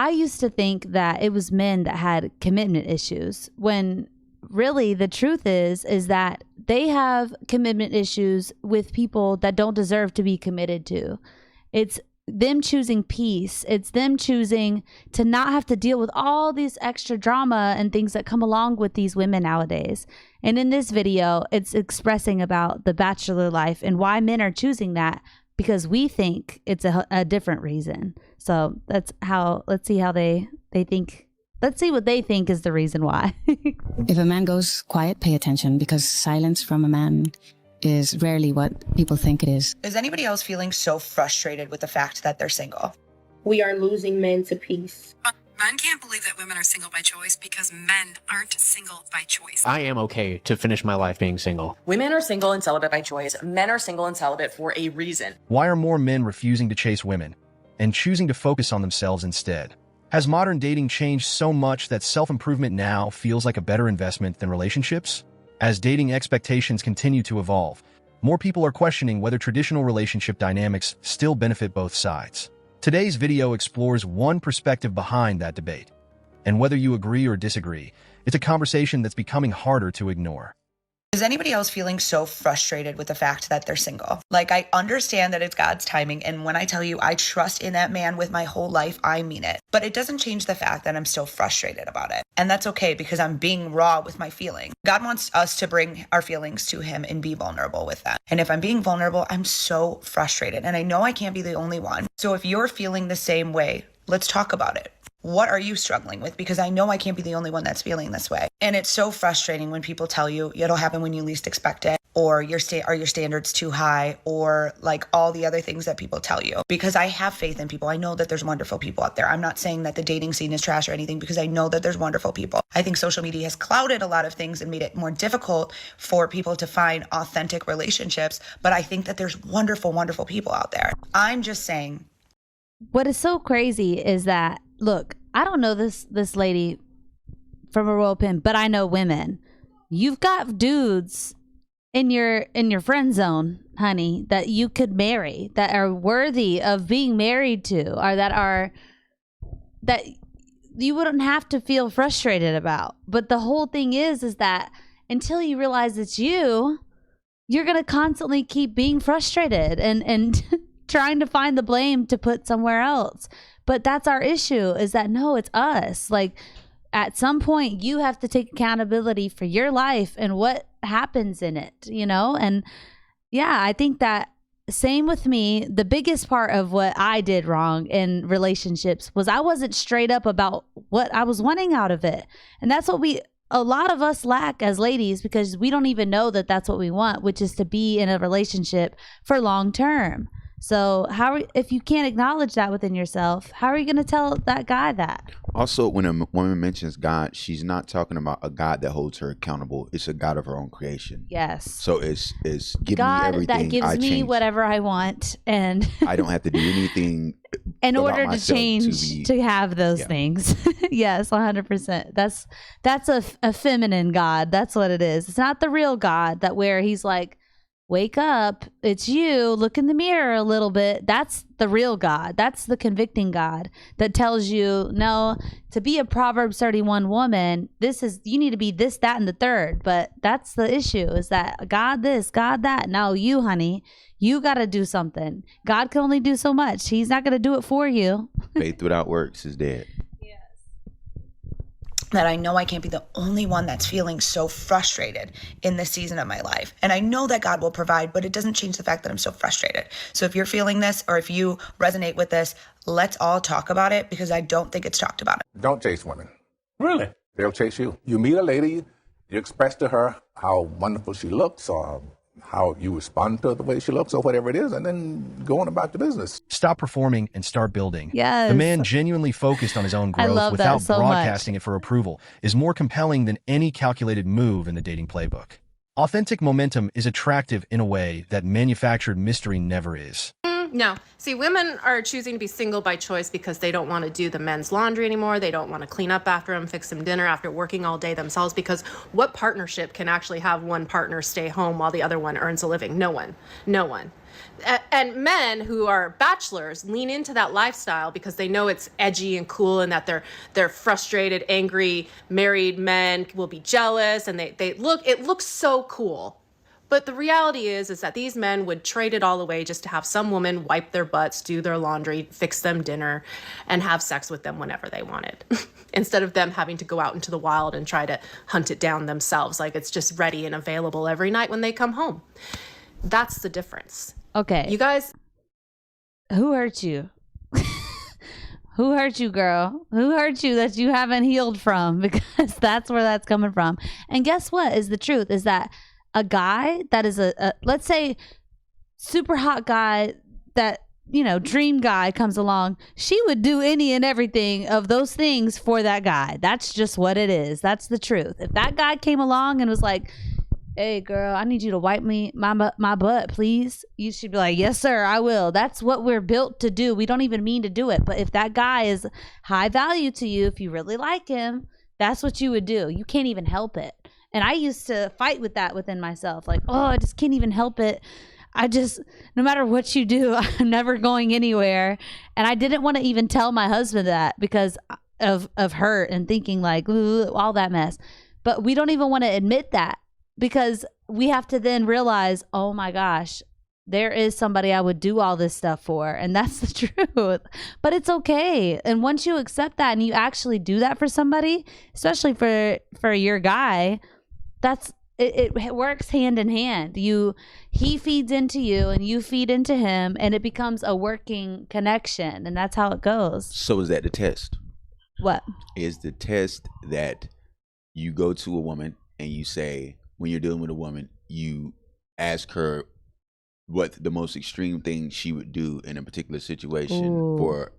I used to think that it was men that had commitment issues, when really the truth is that they have commitment issues with people that don't deserve to be committed to. It's them choosing peace. It's them choosing to not have to deal with all these extra drama and things that come along with these women nowadays. And in this video, it's expressing about the bachelor life and why men are choosing that, because we think it's a different reason. So let's see how they think. Let's see what they think is the reason why. If a man goes quiet, pay attention, because silence from a man is rarely what people think it is. Is anybody else feeling so frustrated with the fact that they're single? We are losing men to peace. Men can't believe that women are single by choice because men aren't single by choice. I am okay to finish my life being single. Women are single and celibate by choice. Men are single and celibate for a reason. Why are more men refusing to chase women and choosing to focus on themselves instead? Has modern dating changed so much that self-improvement now feels like a better investment than relationships? As dating expectations continue to evolve, more people are questioning whether traditional relationship dynamics still benefit both sides. Today's video explores one perspective behind that debate. And whether you agree or disagree, it's a conversation that's becoming harder to ignore. Is anybody else feeling so frustrated with the fact that they're single? Like, I understand that it's God's timing, and when I tell you I trust in that man with my whole life, I mean it. But it doesn't change the fact that I'm still frustrated about it. And that's okay, because I'm being raw with my feelings. God wants us to bring our feelings to him and be vulnerable with them. And if I'm being vulnerable, I'm so frustrated. And I know I can't be the only one. So if you're feeling the same way, let's talk about it. What are you struggling with? Because I know I can't be the only one that's feeling this way. And it's so frustrating when people tell you it'll happen when you least expect it, or are your standards too high, or like all the other things that people tell you. Because I have faith in people. I know that there's wonderful people out there. I'm not saying that the dating scene is trash or anything, because I know that there's wonderful people. I think social media has clouded a lot of things and made it more difficult for people to find authentic relationships. But I think that there's wonderful, wonderful people out there. I'm just saying. What is so crazy is that, look, I don't know this lady from a royal pin, but I know women. You've got dudes in your friend zone, honey, that you could marry, that are worthy of being married to, or that you wouldn't have to feel frustrated about. But the whole thing is that until you realize it's you're gonna constantly keep being frustrated and trying to find the blame to put somewhere else. But that's our issue, is that no, it's us. Like, at some point you have to take accountability for your life and what happens in it, you know? And yeah, I think that same with me. The biggest part of what I did wrong in relationships was I wasn't straight up about what I was wanting out of it. And that's what a lot of us lack as ladies, because we don't even know that that's what we want, which is to be in a relationship for long term. So if you can't acknowledge that within yourself, how are you going to tell that guy that? Also, when a woman mentions God, she's not talking about a God that holds her accountable. It's a God of her own creation. Yes. So it's give God me everything that gives me whatever I want, and I don't have to do anything in order to change to have those things. Yes, 100%. That's a feminine God. That's what it is. It's not the real God that where he's like, wake up, it's you, look in the mirror a little bit. That's the real God. That's the convicting God that tells you, no, to be a Proverbs 31 woman, you need to be this, that, and the third. But that's the issue, is that God this, God that. No, you, honey, you got to do something. God can only do so much. He's not going to do it for you. Faith without works is dead. That I know I can't be the only one that's feeling so frustrated in this season of my life. And I know that God will provide, but it doesn't change the fact that I'm so frustrated. So if you're feeling this, or if you resonate with this, let's all talk about it, because I don't think it's talked about. Don't chase women. Really? They'll chase you. You meet a lady, you express to her how wonderful she looks, or how you respond to the way she looks, or whatever it is, and then go on about the business. Stop performing and start building. Yes. The man genuinely focused on his own growth without broadcasting it for approval is more compelling than any calculated move in the dating playbook. Authentic momentum is attractive in a way that manufactured mystery never is. No. See, women are choosing to be single by choice because they don't want to do the men's laundry anymore. They don't want to clean up after him, fix him dinner after working all day themselves, because what partnership can actually have one partner stay home while the other one earns a living? No one. No one. And men who are bachelors lean into that lifestyle because they know it's edgy and cool, and that they're frustrated, angry married men will be jealous, and it looks so cool. But the reality is that these men would trade it all away just to have some woman wipe their butts, do their laundry, fix them dinner, and have sex with them whenever they wanted. Instead of them having to go out into the wild and try to hunt it down themselves, like it's just ready and available every night when they come home. That's the difference. Okay. You guys... Who hurt you? Who hurt you, girl? Who hurt you that you haven't healed from? Because that's where that's coming from. And guess what is the truth is that a guy that is a let's say super hot guy that, you know, dream guy comes along, she would do any and everything of those things for that guy. That's just what it is. That's the truth. If that guy came along and was like, hey girl, I need you to wipe my butt, please, you should be like, yes sir, I will. That's what we're built to do. We don't even mean to do it. But if that guy is high value to you, if you really like him, that's what you would do. You can't even help it. And I used to fight with that within myself. Like, oh, I just can't even help it. No matter what you do, I'm never going anywhere. And I didn't want to even tell my husband that because of hurt and thinking like, ooh, all that mess. But we don't even want to admit that because we have to then realize, oh my gosh, there is somebody I would do all this stuff for. And that's the truth. But it's okay. And once you accept that and you actually do that for somebody, especially for your guy, it works hand in hand. He feeds into you and you feed into him, and it becomes a working connection, and that's how it goes. So is that the test? What is the test? That you go to a woman and you say, when you're dealing with a woman, you ask her what the most extreme thing she would do in a particular situation for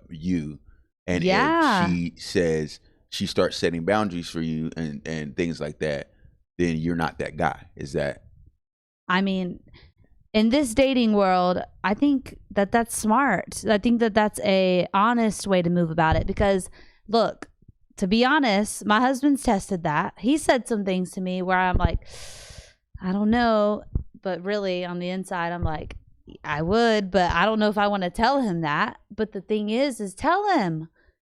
you, and if she says she starts setting boundaries for you and things like that, then you're not that guy. Is that? I mean, in this dating world, I think that that's smart. I think that that's a honest way to move about it because, look, to be honest, my husband's tested that. He said some things to me where I'm like, I don't know, but really on the inside, I'm like, I would, but I don't know if I want to tell him that. But the thing is tell him.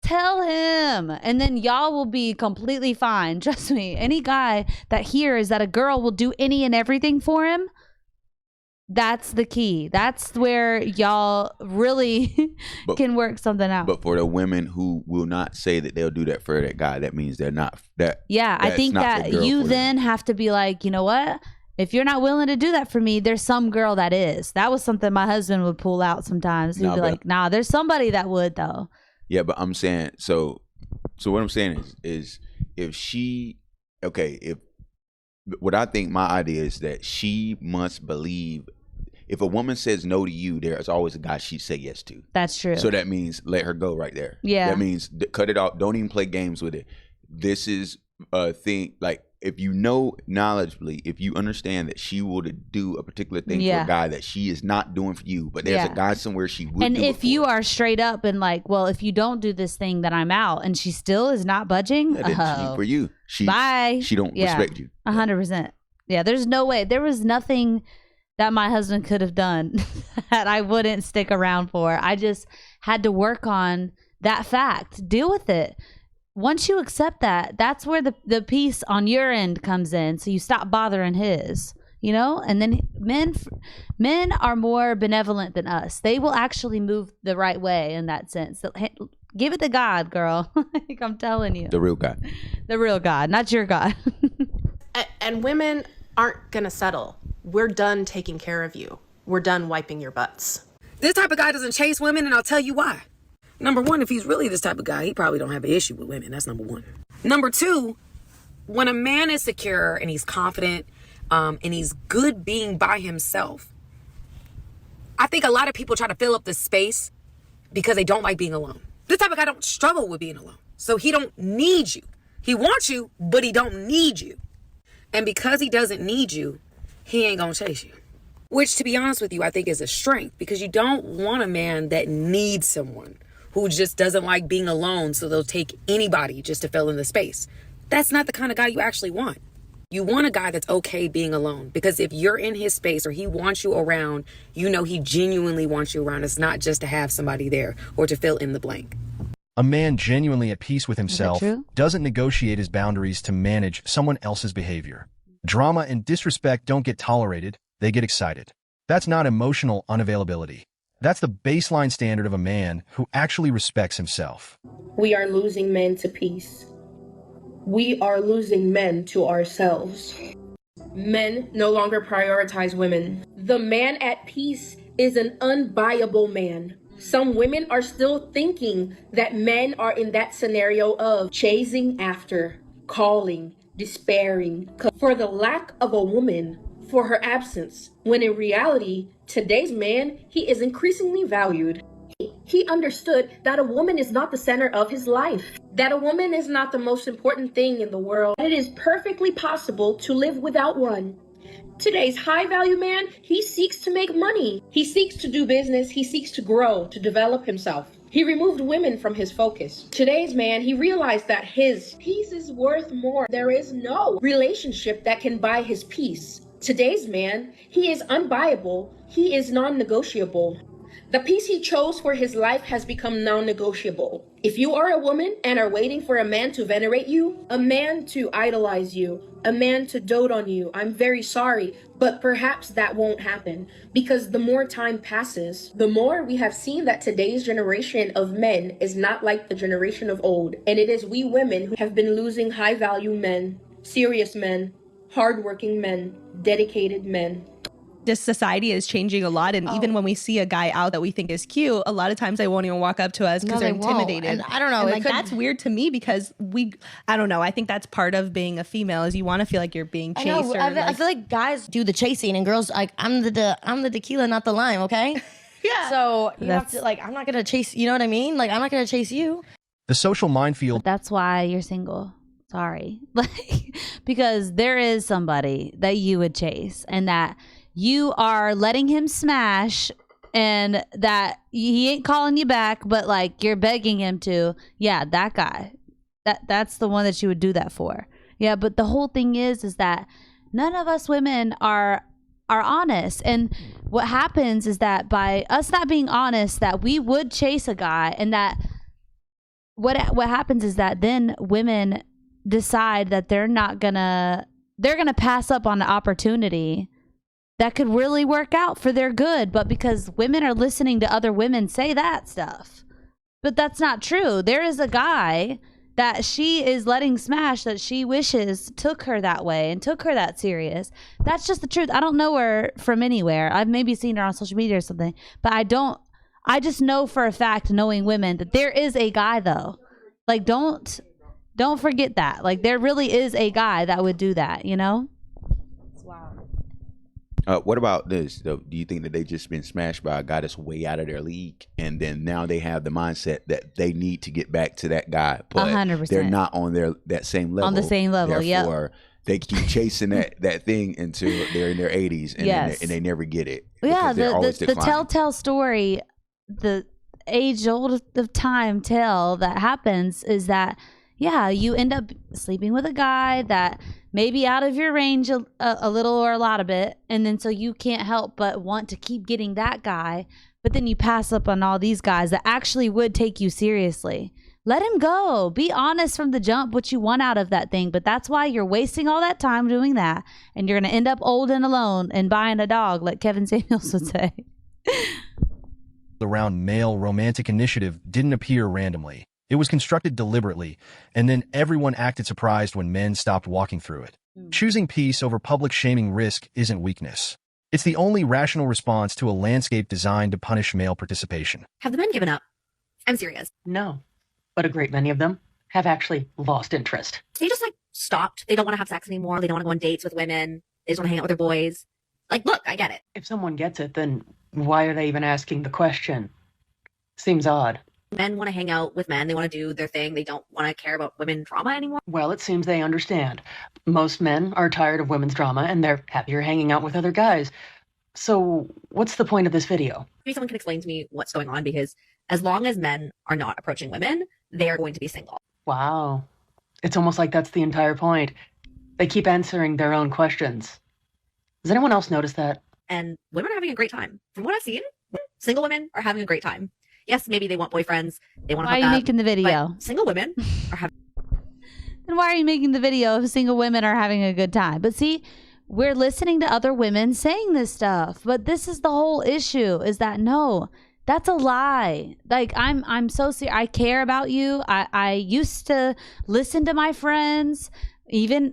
Tell him, and then y'all will be completely fine. Trust me. Any guy that hears that a girl will do any and everything for him, that's the key. That's where y'all really can work something out. But for the women who will not say that they'll do that for that guy, that means they're not that. Yeah, I think that you then have to be like, you know what? If you're not willing to do that for me, there's some girl that is. That was something my husband would pull out sometimes. He'd be like, nah, there's somebody that would though. Yeah, but I'm saying, so what I'm saying is if what I think my idea is that she must believe, if a woman says no to you, there's always a guy she'd say yes to. That's true. So that means let her go right there. Yeah. That means cut it off. Don't even play games with it. This is a thing, like, if you know knowledgeably, if you understand that she will do a particular thing for a guy that she is not doing for you, but there's a guy somewhere she would. And if you are straight up and like, well, if you don't do this thing, then I'm out, and she still is not budging, she for you, bye. She don't respect you. 100%. Yeah, there's no way. There was nothing that my husband could have done that I wouldn't stick around for. I just had to work on that fact, deal with it. Once you accept that, that's where the peace on your end comes in. So you stop bothering his, you know, and then men are more benevolent than us. They will actually move the right way in that sense. So, hey, give it to God, girl. Like I'm telling you. The real God. The real God, not your God. And women aren't going to settle. We're done taking care of you. We're done wiping your butts. This type of guy doesn't chase women, and I'll tell you why. Number one, if he's really this type of guy, he probably don't have an issue with women. That's number one. Number two, when a man is secure and he's confident and he's good being by himself, I think a lot of people try to fill up the space because they don't like being alone. This type of guy don't struggle with being alone. So he don't need you. He wants you, but he don't need you. And because he doesn't need you, he ain't gonna chase you. Which, to be honest with you, I think is a strength, because you don't want a man that needs someone, who just doesn't like being alone, so they'll take anybody just to fill in the space. That's not the kind of guy you actually want. You want a guy that's okay being alone, because if you're in his space or he wants you around, you know he genuinely wants you around. It's not just to have somebody there or to fill in the blank. A man genuinely at peace with himself doesn't negotiate his boundaries to manage someone else's behavior. Drama and disrespect don't get tolerated, they get excited. That's not emotional unavailability. That's the baseline standard of a man who actually respects himself. We are losing men to peace. We are losing men to ourselves. Men no longer prioritize women. The man at peace is an unbuyable man. Some women are still thinking that men are in that scenario of chasing after, calling, despairing for the lack of a woman, for her absence, when in reality, today's man, he is increasingly valued. He understood that a woman is not the center of his life, that a woman is not the most important thing in the world, and it is perfectly possible to live without one. Today's high-value man, he seeks to make money. He seeks to do business. He seeks to grow, to develop himself. He removed women from his focus. Today's man, he realized that his peace is worth more. There is no relationship that can buy his peace. Today's man, he is unbuyable. He is non-negotiable. The peace he chose for his life has become non-negotiable. If you are a woman and are waiting for a man to venerate you, a man to idolize you, a man to dote on you, I'm very sorry, but perhaps that won't happen, because the more time passes, the more we have seen that today's generation of men is not like the generation of old, and it is we women who have been losing high-value men, serious men, hardworking men, dedicated men. This society is changing a lot, and even when we see a guy out that we think is cute, a lot of times they won't even walk up to us because they're intimidated. And I don't know, and that's weird to me, because I don't know, I think that's part of being a female, is you want to feel like you're being chased. I feel like guys do the chasing and girls like, I'm the tequila, not the lime, okay? Yeah. So you have to, like, I'm not gonna chase, you know what I mean? Like, I'm not gonna chase you. The social minefield. That's why you're single. Sorry. Like, because there is somebody that you would chase, and that you are letting him smash, and that he ain't calling you back, but like you're begging him to. Yeah, that guy. That's the one that you would do that for. Yeah, but the whole thing is that none of us women are honest. And what happens is that by us not being honest, that we would chase a guy, and that what happens is that then women decide that they're gonna pass up on the opportunity that could really work out for their good, but because women are listening to other women say that stuff. But that's not true. There is a guy that she is letting smash that she wishes took her that way and took her that serious. That's just the truth. I don't know her from anywhere. I've maybe seen her on social media or something, but I just know for a fact, knowing women, that there is a guy though. Like, don't forget that. Like, there really is a guy that would do that, you know? What about this, though? Do you think that they just been smashed by a guy that's way out of their league, and then now they have the mindset that they need to get back to that guy, but 100%. they're not on that same level. On the same level, therefore, they keep chasing that thing until they're in their 80s, and, and they never get it. Yeah, the telltale story, the age-old of time tale that happens is that, yeah, you end up sleeping with a guy that may be out of your range a little or a lot of it, and then so you can't help but want to keep getting that guy, but then you pass up on all these guys that actually would take you seriously. Let him go. Be honest from the jump what you want out of that thing, but that's why you're wasting all that time doing that, and you're going to end up old and alone and buying a dog, like Kevin Samuels would say. Around male romantic initiative didn't appear randomly. It was constructed deliberately, and then everyone acted surprised when men stopped walking through it. Choosing peace over public shaming risk isn't weakness. It's the only rational response to a landscape designed to punish male participation. Have the men given up? I'm serious. No, but a great many of them have actually lost interest. They just stopped. They don't want to have sex anymore. They don't want to go on dates with women. They just want to hang out with their boys. Like, look, I get it. If someone gets it, then why are they even asking the question? Seems odd. Men want to hang out with men. They want to do their thing. They don't want to care about women drama anymore. Well, it seems they understand. Most men are tired of women's drama, and they're happier hanging out with other guys. So what's the point of this video? Maybe someone can explain to me what's going on, because as long as men are not approaching women, they are going to be single. Wow. It's almost like that's the entire point. They keep answering their own questions. Does anyone else notice that? And women are having a great time. From what I've seen, single women are having a great time. Yes, maybe they want boyfriends. They want to Why are you making the video? But single women are having. Then why are you making the video if single women are having a good time? But see, we're listening to other women saying this stuff. But this is the whole issue, is that no, that's a lie. Like, I'm so serious. I care about you. I used to listen to my friends, even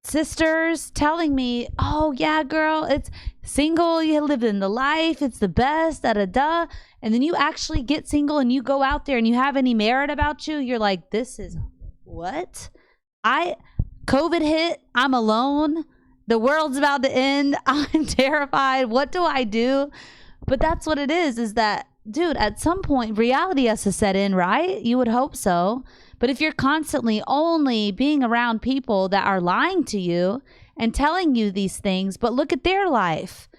sisters, telling me, oh yeah, girl, it's single, you live in the life, it's the best, da. And then you actually get single and you go out there and you have any merit about you, you're like, this is what? COVID hit, I'm alone, the world's about to end, I'm terrified, what do I do? But that's what it is that, dude, at some point reality has to set in, right? You would hope so. But if you're constantly only being around people that are lying to you and telling you these things, but look at their life.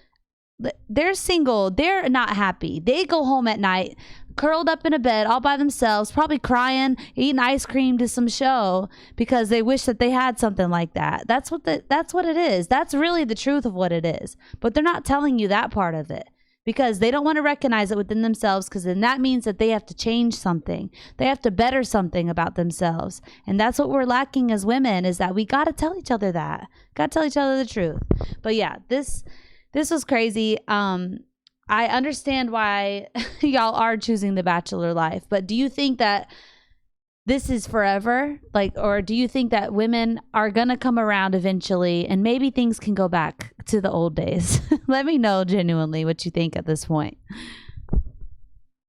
They're single. They're not happy. They go home at night, curled up in a bed all by themselves, probably crying, eating ice cream to some show because they wish that they had something like that. That's what it is. That's really the truth of what it is. But they're not telling you that part of it, because they don't want to recognize it within themselves, because then that means that they have to change something. They have to better something about themselves. And that's what we're lacking as women, is that we got to tell each other that. Got to tell each other the truth. But yeah, this was crazy. I understand why y'all are choosing the bachelor life, but do you think that this is forever? Or do you think that women are going to come around eventually and maybe things can go back to the old days? Let me know genuinely what you think at this point.